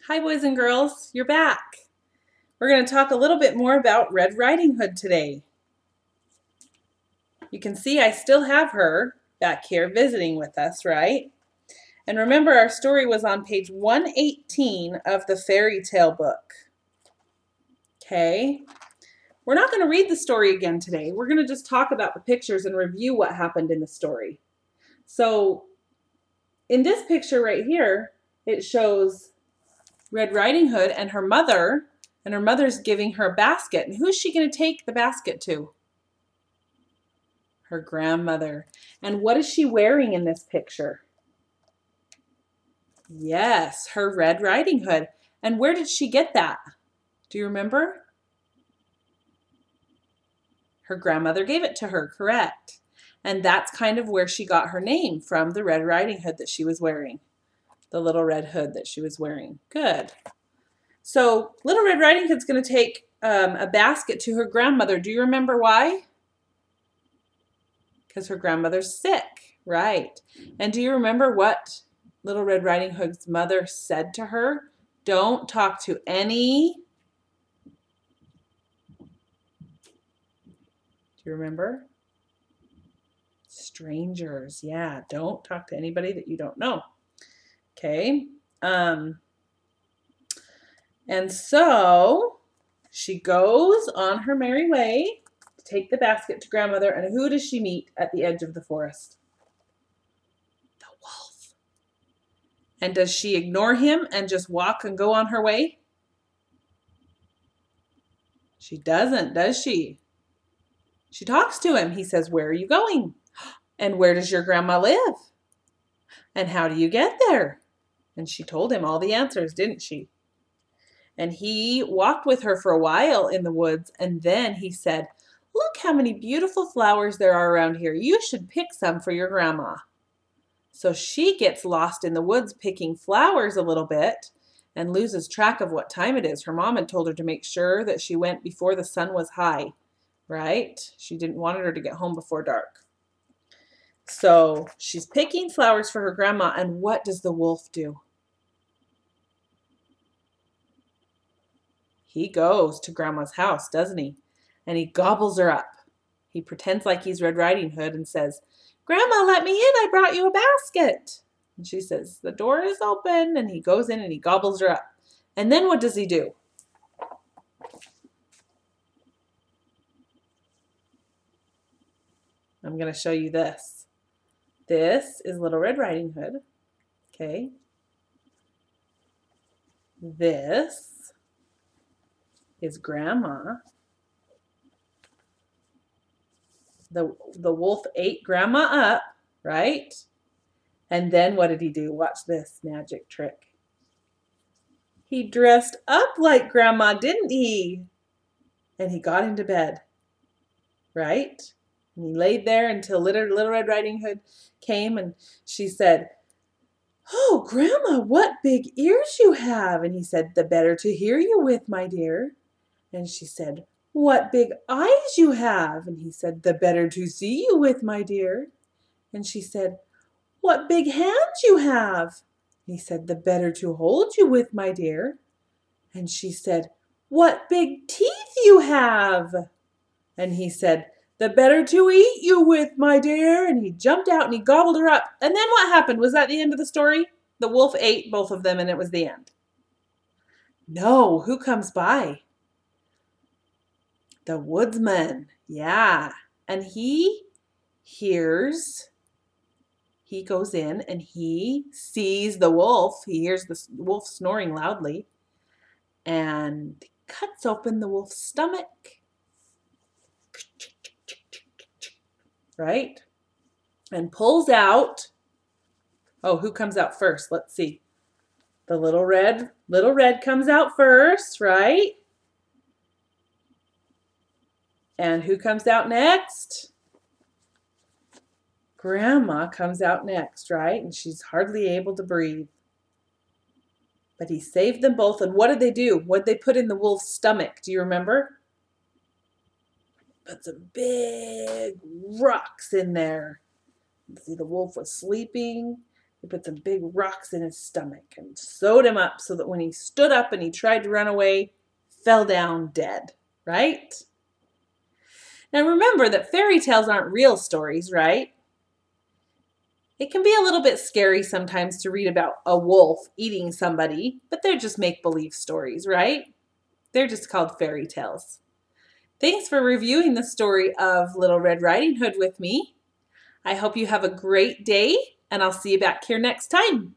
Hi boys and girls, you're back. We're going to talk a little bit more about Red Riding Hood today. You can see I still have her back here visiting with us, right? And remember, our story was on page 118 of the fairy tale book. Okay, we're not going to read the story again today. We're going to just talk about the pictures and review what happened in the story. So in this picture right here, it shows Red Riding Hood and her mother's giving her a basket. And who's she going to take the basket to? Her grandmother. And what is she wearing in this picture? Yes, her Red Riding Hood. And where did she get that? Do you remember? Her grandmother gave it to her, correct. And that's kind of where she got her name from, the Red Riding Hood that she was wearing. The little red hood that she was wearing. Good. So Little Red Riding Hood's going to take a basket to her grandmother. Do you remember why? Because her grandmother's sick, right? And do you remember what Little Red Riding Hood's mother said to her? Don't talk to any. Do you remember? Strangers. Yeah, don't talk to anybody that you don't know. Okay. And so she goes on her merry way to take the basket to grandmother. And who does she meet at the edge of the forest? The wolf. And does she ignore him and just walk and go on her way? She doesn't, does she? She talks to him. He says, "Where are you going? And where does your grandma live? And how do you get there?" And she told him all the answers, didn't she? And he walked with her for a while in the woods, and then he said, "Look how many beautiful flowers there are around here. You should pick some for your grandma." So she gets lost in the woods picking flowers a little bit and loses track of what time it is. Her mom had told her to make sure that she went before the sun was high, right? She didn't want her to get home before dark. So she's picking flowers for her grandma, and what does the wolf do? He goes to grandma's house, doesn't he? And he gobbles her up. He pretends like he's Red Riding Hood and says, "Grandma, let me in. I brought you a basket." And she says, "The door is open." And he goes in and he gobbles her up. And then what does he do? I'm going to show you this. This is Little Red Riding Hood. Okay. This is Grandma. The wolf ate Grandma up, right? And then what did he do? Watch this magic trick. He dressed up like Grandma, didn't he? And he got into bed, right? And he laid there until Little Red Riding Hood came, and she said, "Oh, Grandma, what big ears you have." And he said, "The better to hear you with, my dear." And she said, "What big eyes you have." And he said, "The better to see you with, my dear." And she said, "What big hands you have." And he said, "The better to hold you with, my dear." And she said, "What big teeth you have." And he said, "The better to eat you with, my dear." And he jumped out and he gobbled her up. And then what happened? Was that the end of the story? The wolf ate both of them and it was the end. No, who comes by? The woodsman. Yeah. And he goes in and he sees the wolf. He hears the wolf snoring loudly and cuts open the wolf's stomach. Right? And pulls out. Oh, who comes out first? Let's see. The little red comes out first, right? And who comes out next? Grandma comes out next, right? And she's hardly able to breathe. But he saved them both. And what did they do? What did they put in the wolf's stomach? Do you remember? Put some big rocks in there. See, the wolf was sleeping, They put some big rocks in his stomach and sewed him up so that when he stood up and he tried to run away, fell down dead, right? Now remember that fairy tales aren't real stories, right? It can be a little bit scary sometimes to read about a wolf eating somebody, but they're just make-believe stories, right? They're just called fairy tales. Thanks for reviewing the story of Little Red Riding Hood with me. I hope you have a great day, and I'll see you back here next time.